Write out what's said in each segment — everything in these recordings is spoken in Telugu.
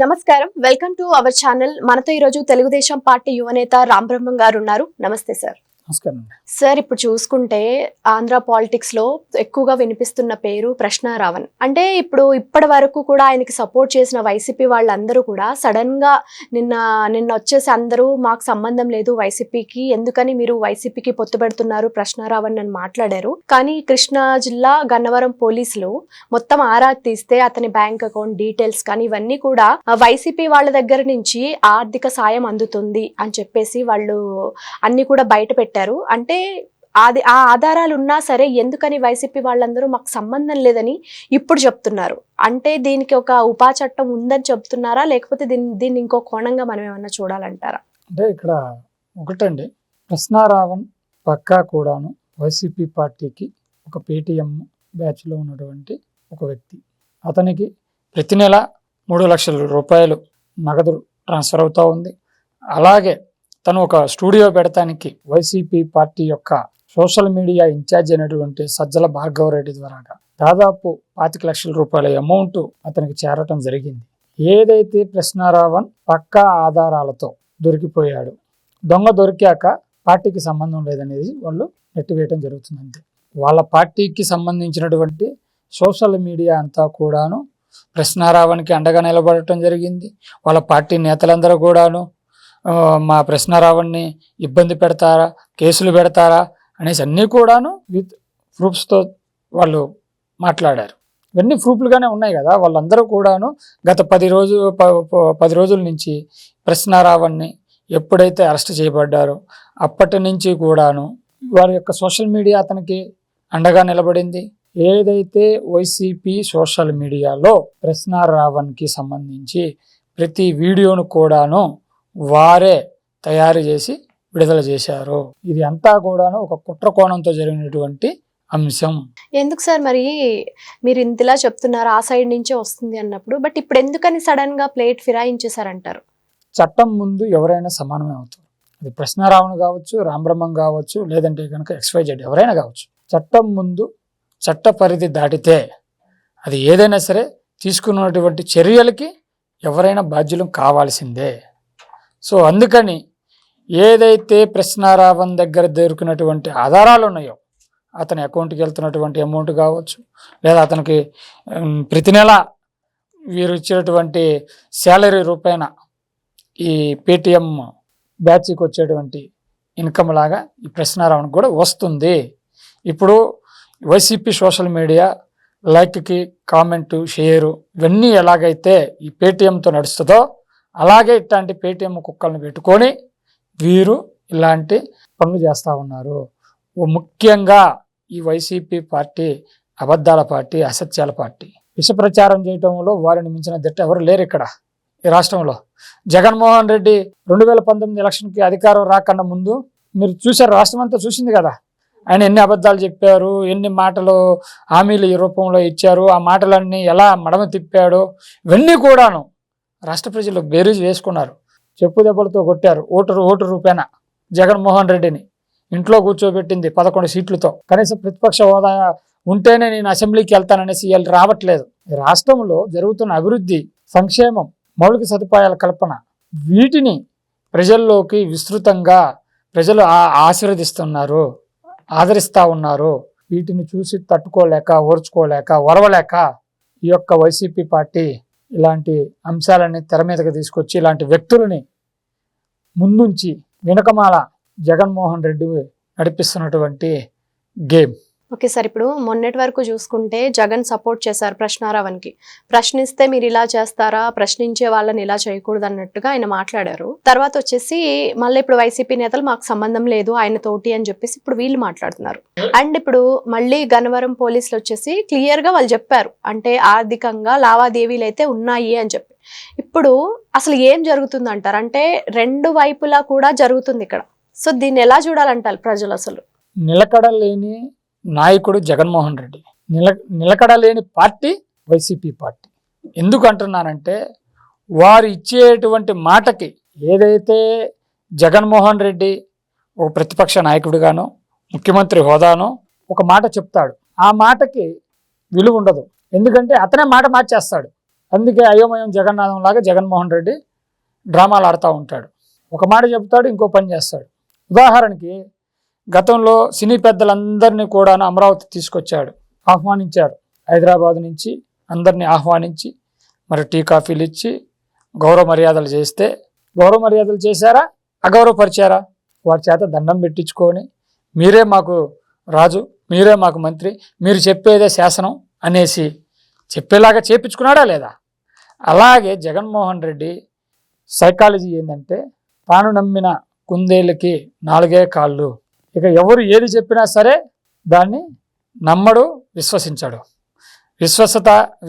నమస్కారం, వెల్కమ్ టు అవర్ ఛానల్. మనతో ఈరోజు తెలుగుదేశం పార్టీ యువనేత రాంబ్రహ్మం గారు ఉన్నారు. నమస్తే సార్. నమస్కారం సార్, ఇప్పుడు చూసుకుంటే ఆంధ్ర పాలిటిక్స్ లో ఎక్కువగా వినిపిస్తున్న పేరు ప్రశ్నారావణ్. అంటే ఇప్పటి వరకు కూడా ఆయనకి సపోర్ట్ చేసిన వైసీపీ వాళ్ళందరూ కూడా సడన్ గా నిన్న వచ్చేసి అందరూ మాకు సంబంధం లేదు వైసీపీకి, ఎందుకని మీరు వైసీపీకి పొత్తు పెడుతున్నారు ప్రశ్నారావణ్ అని మాట్లాడారు. కానీ కృష్ణా జిల్లా గన్నవరం పోలీసులు మొత్తం ఆరా తీస్తే అతని బ్యాంక్ అకౌంట్ డీటెయిల్స్ కానీ ఇవన్నీ కూడా వైసీపీ వాళ్ళ దగ్గర నుంచి ఆర్థిక సాయం అందుతుంది అని చెప్పేసి వాళ్ళు అన్ని కూడా బయట పెట్టారు. అంటే ఆ ఆధారాలు ఉన్నా సరే ఎందుకని వైసీపీ వాళ్ళందరూ మాకు సంబంధం లేదని ఇప్పుడు చెప్తున్నారు. అంటే దీనికి ఒక ఉపా చట్టం ఉందని చెప్తున్నారా, లేకపోతే దీన్ని ఇంకో కోణంగా మనం ఏమన్నా చూడాలంటారా? అంటే ఇక్కడ ఒకటండి, ప్రశ్నారావణ్ పక్కా కూడాను వైసీపీ పార్టీకి ఒక పేటీఎం బ్యాచ్లో ఉన్నటువంటి ఒక వ్యక్తి. అతనికి ప్రతి నెల 3 లక్షల రూపాయలు నగదు ట్రాన్స్ఫర్ అవుతూ ఉంది. అలాగే తను ఒక స్టూడియో పెడతానికి వైసీపీ పార్టీ యొక్క సోషల్ మీడియా ఇన్ఛార్జ్ అయినటువంటి సజ్జల భార్గవరెడ్డి ద్వారా దాదాపు 25 లక్షల రూపాయల అమౌంట్ అతనికి చేరటం జరిగింది. ఏదైతే ప్రశ్నారావణ్ పక్కా ఆధారాలతో దొరికిపోయాడు, దొంగ దొరికాక పార్టీకి సంబంధం లేదనేది వాళ్ళు నెట్టివేయటం జరుగుతుంది. అంతే. వాళ్ళ పార్టీకి సంబంధించినటువంటి సోషల్ మీడియా అంతా కూడాను ప్రశ్నారావణ్కి అండగా నిలబడటం జరిగింది. వాళ్ళ పార్టీ నేతలందరూ కూడాను మా ప్రశ్నారావణ్ని ఇబ్బంది పెడతారా, కేసులు పెడతారా అనేసి అన్నీ కూడాను విత్ ప్రూఫ్స్తో వాళ్ళు మాట్లాడారు. ఇవన్నీ ప్రూఫ్లుగానే ఉన్నాయి కదా. వాళ్ళందరూ కూడాను గత 10 రోజుల నుంచి ప్రశ్నారావణ్ని ఎప్పుడైతే అరెస్ట్ చేయబడ్డారో అప్పటి నుంచి కూడాను వారి యొక్క సోషల్ మీడియా అతనికి అండగా నిలబడింది. ఏదైతే వైసీపీ సోషల్ మీడియాలో ప్రశ్నారావణ్కి సంబంధించి ప్రతి వీడియోను కూడాను వారే తయారు చేసి విడుదల చేశారు. ఇది అంతా కూడాను ఒక కుట్ర కోణంతో జరిగినటువంటి అంశం. ఎందుకు సార్ మరి మీరు ఇంతలా చెప్తున్నారు, ఆ సైడ్ నుంచే వస్తుంది అన్నప్పుడు, బట్ ఇప్పుడు ఎందుకని సడన్ గా ప్లేట్ ఫిరాయించేశారంటారు? చట్టం ముందు ఎవరైనా సమానమే అవుతారు. అది ప్రశ్నారావణ్ కావచ్చు, రాంబ్రహ్మం కావచ్చు, లేదంటే కనుక XYZ ఎవరైనా కావచ్చు. చట్టం ముందు చట్ట పరిధి దాటితే అది ఏదైనా సరే తీసుకున్నటువంటి చర్యలకి ఎవరైనా బాధ్యులు కావాల్సిందే. సో అందుకని ఏదైతే ప్రశ్నారావణ్ దగ్గర దొరికినటువంటి ఆధారాలు ఉన్నాయో, అతని అకౌంట్కి వెళ్తున్నటువంటి అమౌంట్ కావచ్చు, లేదా అతనికి ప్రతి నెల వీరు ఇచ్చినటువంటి శాలరీ రూపాయన ఈ పేటిఎం బ్యాచ్కి వచ్చేటువంటి ఇన్కమ్ లాగా ఈ ప్రశ్నారావణ్ కూడా వస్తుంది. ఇప్పుడు వైసీపీ సోషల్ మీడియా లైక్కి కామెంటు షేరు ఇవన్నీ ఎలాగైతే ఈ పేటిఎంతో నడుస్తుందో అలాగే ఇట్లాంటి పేటిఎం కుక్కలను పెట్టుకొని వీరు ఇలాంటి పనులు చేస్తూ ఉన్నారు. ముఖ్యంగా ఈ వైసీపీ పార్టీ అబద్ధాల పార్టీ, అసత్యాల పార్టీ. విష ప్రచారం చేయటంలో వారిని మించిన దిట్ట ఎవరు లేరు ఇక్కడ ఈ రాష్ట్రంలో. జగన్మోహన్ రెడ్డి 2019 ఎలక్షన్కి అధికారం రాకన్నా ముందు మీరు చూశారు, రాష్ట్రం అంతా చూసింది కదా. ఆయన ఎన్ని అబద్ధాలు చెప్పారు, ఎన్ని మాటలు హామీలు ఈ రూపంలో ఇచ్చారు, ఆ మాటలన్నీ ఎలా మడమ తిప్పాడో ఇవన్నీ కూడాను రాష్ట్ర ప్రజలు బేరీజ్ వేసుకున్నారు. చెప్పు దెబ్బలతో కొట్టారు. ఓటు రూపేణ జగన్మోహన్ రెడ్డిని ఇంట్లో కూర్చోబెట్టింది 11 సీట్లతో. కనీసం ప్రతిపక్ష హోదా ఉంటేనే నేను అసెంబ్లీకి వెళ్తాననేసి వీళ్ళు రావట్లేదు. రాష్ట్రంలో జరుగుతున్న అభివృద్ధి, సంక్షేమం, మౌలిక సదుపాయాల కల్పన వీటిని ప్రజల్లోకి విస్తృతంగా ప్రజలు ఆశీర్వదిస్తున్నారు, ఆదరిస్తూ ఉన్నారు. వీటిని చూసి తట్టుకోలేక, ఓర్చుకోలేక, ఓర్వలేక ఈ యొక్క వైసీపీ పార్టీ ఇలాంటి అంశాలని తెర మీదకి తీసుకొచ్చి ఇలాంటి వ్యక్తులని ముందుంచి వెనకమాల జగన్మోహన్ రెడ్డి నడిపిస్తున్నటువంటి గేమ్. ఓకే సార్, ఇప్పుడు మొన్నటి వరకు చూసుకుంటే జగన్ సపోర్ట్ చేశారు ప్రశ్నారావణ్కి. ప్రశ్నిస్తే మీరు ఇలా చేస్తారా, ప్రశ్నించే వాళ్ళని ఇలా చేయకూడదు అన్నట్టుగా ఆయన మాట్లాడారు. తర్వాత వచ్చేసి మళ్ళీ ఇప్పుడు వైసీపీ నేతలు మాకు సంబంధం లేదు ఆయన తోటి అని చెప్పేసి ఇప్పుడు వీళ్ళు మాట్లాడుతున్నారు. అండ్ ఇప్పుడు మళ్ళీ గన్నవరం పోలీసులు వచ్చేసి క్లియర్ గా వాళ్ళు చెప్పారు, అంటే ఆర్థికంగా లావాదేవీలు అయితే ఉన్నాయి అని చెప్పి. ఇప్పుడు అసలు ఏం జరుగుతుంది అంటారు? అంటే రెండు వైపులా కూడా జరుగుతుంది ఇక్కడ. సో దీన్ని ఎలా చూడాలంటారు ప్రజలు? అసలు నిలకడలేని నాయకుడు జగన్మోహన్ రెడ్డి, నిలకడలేని పార్టీ వైసీపీ పార్టీ. ఎందుకు అంటున్నానంటే వారు ఇచ్చేటువంటి మాటకి ఏదైతే జగన్మోహన్ రెడ్డి ఓ ప్రతిపక్ష నాయకుడిగానో ముఖ్యమంత్రి హోదానో ఒక మాట చెప్తాడు, ఆ మాటకి విలువ ఉండదు. ఎందుకంటే అతనే మాట మార్చేస్తాడు. అందుకే అయోమయం జగన్నాథం లాగా జగన్మోహన్ రెడ్డి డ్రామాలు ఆడుతూ ఉంటాడు. ఒక మాట చెప్తాడు, ఇంకో పని చేస్తాడు. ఉదాహరణకి గతంలో సినీ పెద్దలందరినీ కూడా అమరావతి తీసుకొచ్చాడు, ఆహ్వానించారు. హైదరాబాద్ నుంచి అందరినీ ఆహ్వానించి మరి టీ కాఫీలు ఇచ్చి గౌరవ మర్యాదలు చేస్తే గౌరవ మర్యాదలు చేశారా, అగౌరవపరిచారా? వారి చేత దండం పెట్టించుకొని మీరే మాకు రాజు, మీరే మాకు మంత్రి, మీరు చెప్పేదే శాసనం అనేసి చెప్పేలాగా చేపించుకున్నాడా లేదా? అలాగే జగన్మోహన్ రెడ్డి సైకాలజీ ఏంటంటే తాను నమ్మిన కుందేళ్ళకి 4 కాళ్ళు. ఇక ఎవరు ఏది చెప్పినా సరే దాన్ని నమ్మడు, విశ్వసించాడు.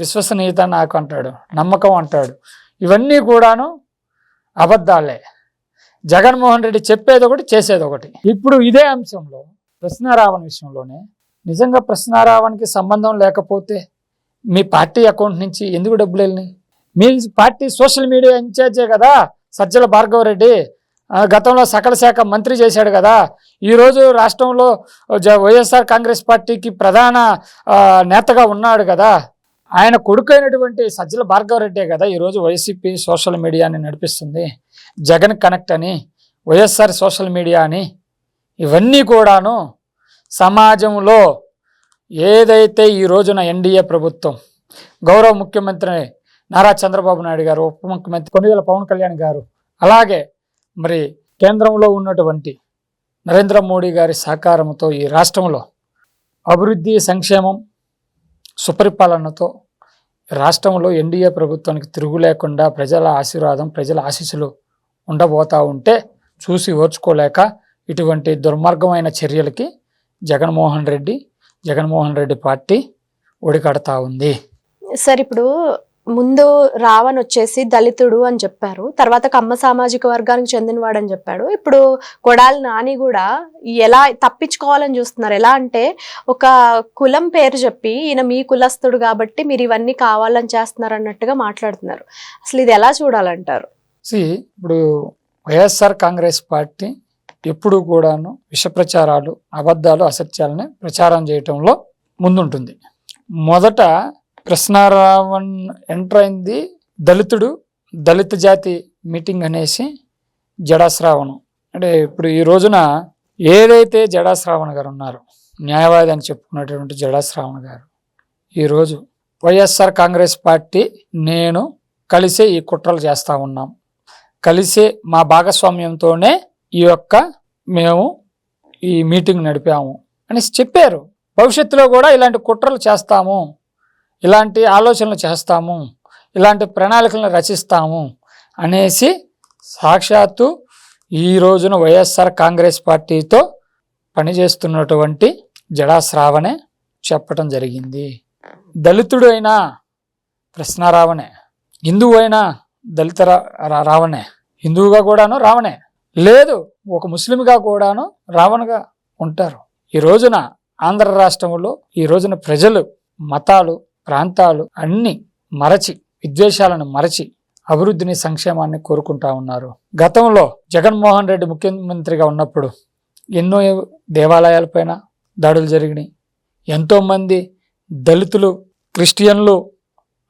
విశ్వసనీయత నాకు అంటాడు, నమ్మకం అంటాడు. ఇవన్నీ కూడాను అబద్ధాలే. జగన్మోహన్ రెడ్డి చెప్పేది ఒకటి, చేసేది ఒకటి. ఇప్పుడు ఇదే అంశంలో ప్రశ్నారావణ విషయంలోనే నిజంగా ప్రశ్నారావణకి సంబంధం లేకపోతే మీ పార్టీ అకౌంట్ నుంచి ఎందుకు డబ్బులు వెళ్ళినాయి? మీ పార్టీ సోషల్ మీడియా ఇన్ఛార్జే కదా సజ్జల భార్గవరెడ్డి, గతంలో సకల శాఖ మంత్రి చేశాడు కదా. ఈరోజు రాష్ట్రంలో వైఎస్ఆర్ కాంగ్రెస్ పార్టీకి ప్రధాన నేతగా ఉన్నాడు కదా. ఆయన కొడుకైనటువంటి సజ్జల భార్గవరెడ్డే కదా ఈరోజు వైసీపీ సోషల్ మీడియాని నడిపిస్తుంది. జగన్ కనెక్ట్ అని, వైఎస్ఆర్ సోషల్ మీడియా అని, ఇవన్నీ కూడాను సమాజంలో ఏదైతే ఈ రోజున ఎన్డీఏ ప్రభుత్వం, గౌరవ ముఖ్యమంత్రి నారా చంద్రబాబు నాయుడు గారు, ఉప ముఖ్యమంత్రి కొణిదెల పవన్ కళ్యాణ్ గారు, అలాగే మరి కేంద్రంలో ఉన్నటువంటి నరేంద్ర మోడీ గారి సహకారంతో ఈ రాష్ట్రంలో అభివృద్ధి, సంక్షేమం, సుపరిపాలనతో రాష్ట్రంలో ఎన్డీఏ ప్రభుత్వానికి తిరుగు లేకుండా ప్రజల ఆశీర్వాదం, ప్రజల ఆశీస్సులు ఉండబోతూ ఉంటే చూసి ఓర్చుకోలేక ఇటువంటి దుర్మార్గమైన చర్యలకి జగన్మోహన్ రెడ్డి పార్టీ ఒడికడతా ఉంది. సార్, ఇప్పుడు ముందు రావణ్ వచ్చేసి దళితుడు అని చెప్పారు, తర్వాత కమ్మ సామాజిక వర్గానికి చెందినవాడు అని చెప్పాడు. ఇప్పుడు కొడాలి నాని కూడా ఎలా తప్పించుకోవాలని చూస్తున్నారు. ఎలా అంటే ఒక కులం పేరు చెప్పి ఈయన మీ కులస్తుడు కాబట్టి మీరు ఇవన్నీ కావాలని చేస్తున్నారు అన్నట్టుగా మాట్లాడుతున్నారు. అసలు ఇది ఎలా చూడాలంటారు? ఇప్పుడు వైఎస్ఆర్ కాంగ్రెస్ పార్టీ ఎప్పుడు కూడాను విష ప్రచారాలు, అబద్ధాలు, అసత్యాలని ప్రచారం చేయటంలో ముందుంటుంది. మొదట కృష్ణారావణ్ ఎంటర్ అయింది దళితుడు, దళిత జాతి మీటింగ్ అనేసి జడాశ్రావణం. అంటే ఇప్పుడు ఈ రోజున ఏదైతే జడాశ్రావణ గారు ఉన్నారో, న్యాయవాది అని చెప్పుకున్నటువంటి జడాశ్రావణ గారు, ఈరోజు వైఎస్ఆర్ కాంగ్రెస్ పార్టీ నేను కలిసే ఈ కుట్రలు చేస్తూ ఉన్నాం, కలిసే మా భాగస్వామ్యంతోనే మేము ఈ మీటింగ్ నడిపాము అనేసి చెప్పారు. భవిష్యత్తులో కూడా ఇలాంటి కుట్రలు చేస్తాము, ఇలాంటి ఆలోచనలు చేస్తాము, ఇలాంటి ప్రణాళికలను రచిస్తాము అనేసి సాక్షాత్తు ఈ రోజున వైఎస్ఆర్ కాంగ్రెస్ పార్టీతో పనిచేస్తున్నటువంటి జడాశ్రావణే చెప్పటం జరిగింది. దళితుడు అయినా కృష్ణారావణే, హిందువు అయినా దళిత రావణే, హిందువుగా కూడాను రావణే, లేదు ఒక ముస్లింగా కూడాను రావణగా ఉంటారు. ఈ రోజున ఆంధ్ర రాష్ట్రంలో ఈ రోజున ప్రజలు మతాలు, ప్రాంతాలు అన్ని మరచి, విద్వేషాలను మరచి అభివృద్ధిని, సంక్షేమాన్ని కోరుకుంటా ఉన్నారు. గతంలో జగన్మోహన్ రెడ్డి ముఖ్యమంత్రిగా ఉన్నప్పుడు ఎన్నో దేవాలయాలపైన దాడులు జరిగినాయి. ఎంతోమంది దళితులు, క్రిస్టియన్లు,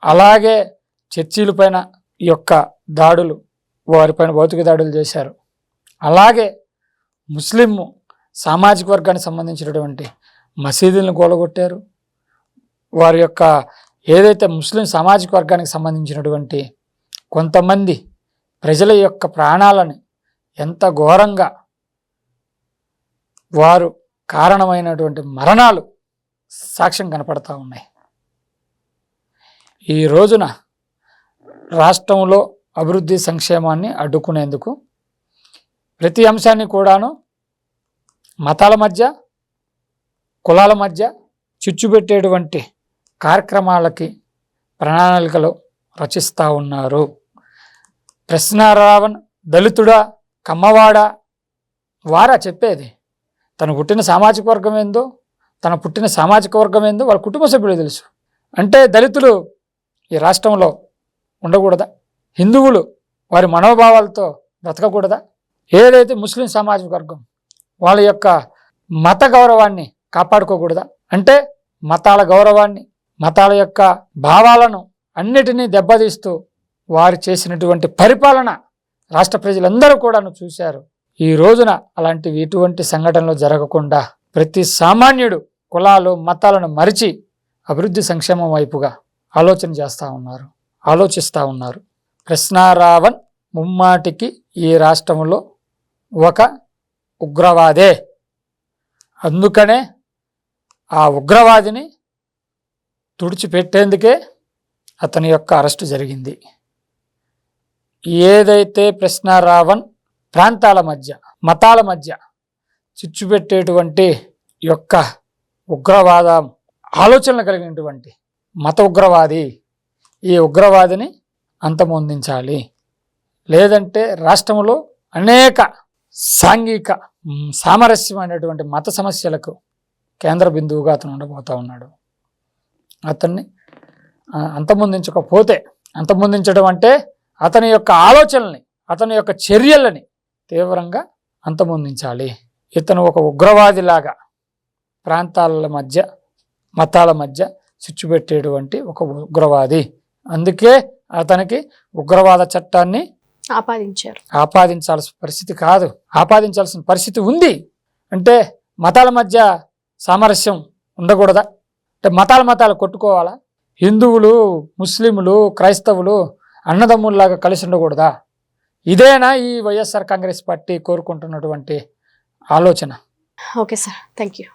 అలాగే చర్చీలపైన ఈ యొక్క దాడులు, వారిపైన భౌతిక దాడులు చేశారు. అలాగే ముస్లిం సామాజిక వర్గానికి సంబంధించినటువంటి మసీదులను కూలగొట్టారు. వారి యొక్క ఏదైతే ముస్లిం సామాజిక వర్గానికి సంబంధించినటువంటి కొంతమంది ప్రజల యొక్క ప్రాణాలను ఎంత ఘోరంగా వారు కారణమైనటువంటి మరణాలు సాక్ష్యం కనపడతా ఉన్నాయి. ఈ రోజున రాష్ట్రంలో అభివృద్ధి, సంక్షేమాన్ని అడ్డుకునేందుకు ప్రతి అంశాన్ని కూడాను మతాల మధ్య, కులాల మధ్య చిచ్చుపెట్టేటువంటి కార్యక్రమాలకి ప్రణాళికలు రచిస్తూ ఉన్నారు. కృష్ణారావణ్ దళితుడా, కమ్మవాడా, వారా చెప్పేది? తను పుట్టిన సామాజిక వర్గం ఏందో, వాళ్ళ కుటుంబ సభ్యులు తెలుసు. అంటే దళితులు ఈ రాష్ట్రంలో ఉండకూడదా? హిందువులు వారి మనోభావాలతో బ్రతకకూడదా? ఏదైతే ముస్లిం సామాజిక వర్గం వాళ్ళ యొక్క మత గౌరవాన్ని కాపాడుకోకూడదా? అంటే మతాల గౌరవాన్ని, మతాల యొక్క భావాలను అన్నిటినీ దెబ్బతీస్తూ వారు చేసినటువంటి పరిపాలన రాష్ట్ర ప్రజలందరూ కూడాను చూశారు. ఈ రోజున అలాంటివి ఎటువంటి సంఘటనలు జరగకుండా ప్రతి సామాన్యుడు కులాలు మతాలను మరిచి అభివృద్ధి సంక్షేమం వైపుగా ఆలోచిస్తూ ఉన్నారు. కృష్ణారావణ్ ముమ్మాటికి ఈ రాష్ట్రంలో ఒక ఉగ్రవాదే. అందుకనే ఆ ఉగ్రవాదిని తుడిచిపెట్టేందుకే అతని యొక్క అరెస్టు జరిగింది. ఏదైతే కృష్ణారావణ్ ప్రాంతాల మధ్య మతాల మధ్య చిచ్చు పెట్టేటువంటి యొక్క ఉగ్రవాద ఆలోచనలు కలిగినటువంటి మత ఉగ్రవాది, ఈ ఉగ్రవాదిని అంతమొందించాలి. లేదంటే రాష్ట్రంలో అనేక సాంఘిక సామరస్యమైనటువంటి మత సమస్యలకు కేంద్ర బిందువుగా అతను ఉండబోతూ ఉన్నాడు. అతన్ని అంతమొందించడం అంటే అతని యొక్క ఆలోచనల్ని, అతని యొక్క చర్యలని తీవ్రంగా అంతమొందించాలి. ఇతను ఒక ఉగ్రవాదిలాగా ప్రాంతాల మధ్య మతాల మధ్య చిచ్చు పెట్టేటువంటి ఒక ఉగ్రవాది. అందుకే అతనికి ఉగ్రవాద చట్టాన్ని ఆపాదించాల్సిన పరిస్థితి కాదు, ఆపాదించాల్సిన పరిస్థితి ఉంది. అంటే మతాల మధ్య సామరస్యం ఉండకూడదా? అంటే మతాలు కొట్టుకోవాలా? హిందువులు ముస్లింలు క్రైస్తవులు అన్నదమ్ముల్లాగా కలిసి ఉండకూడదా? ఇదేనా ఈ వైఎస్ఆర్ కాంగ్రెస్ పార్టీ కోరుకుంటున్నటువంటి ఆలోచన? Okay sir, thank you.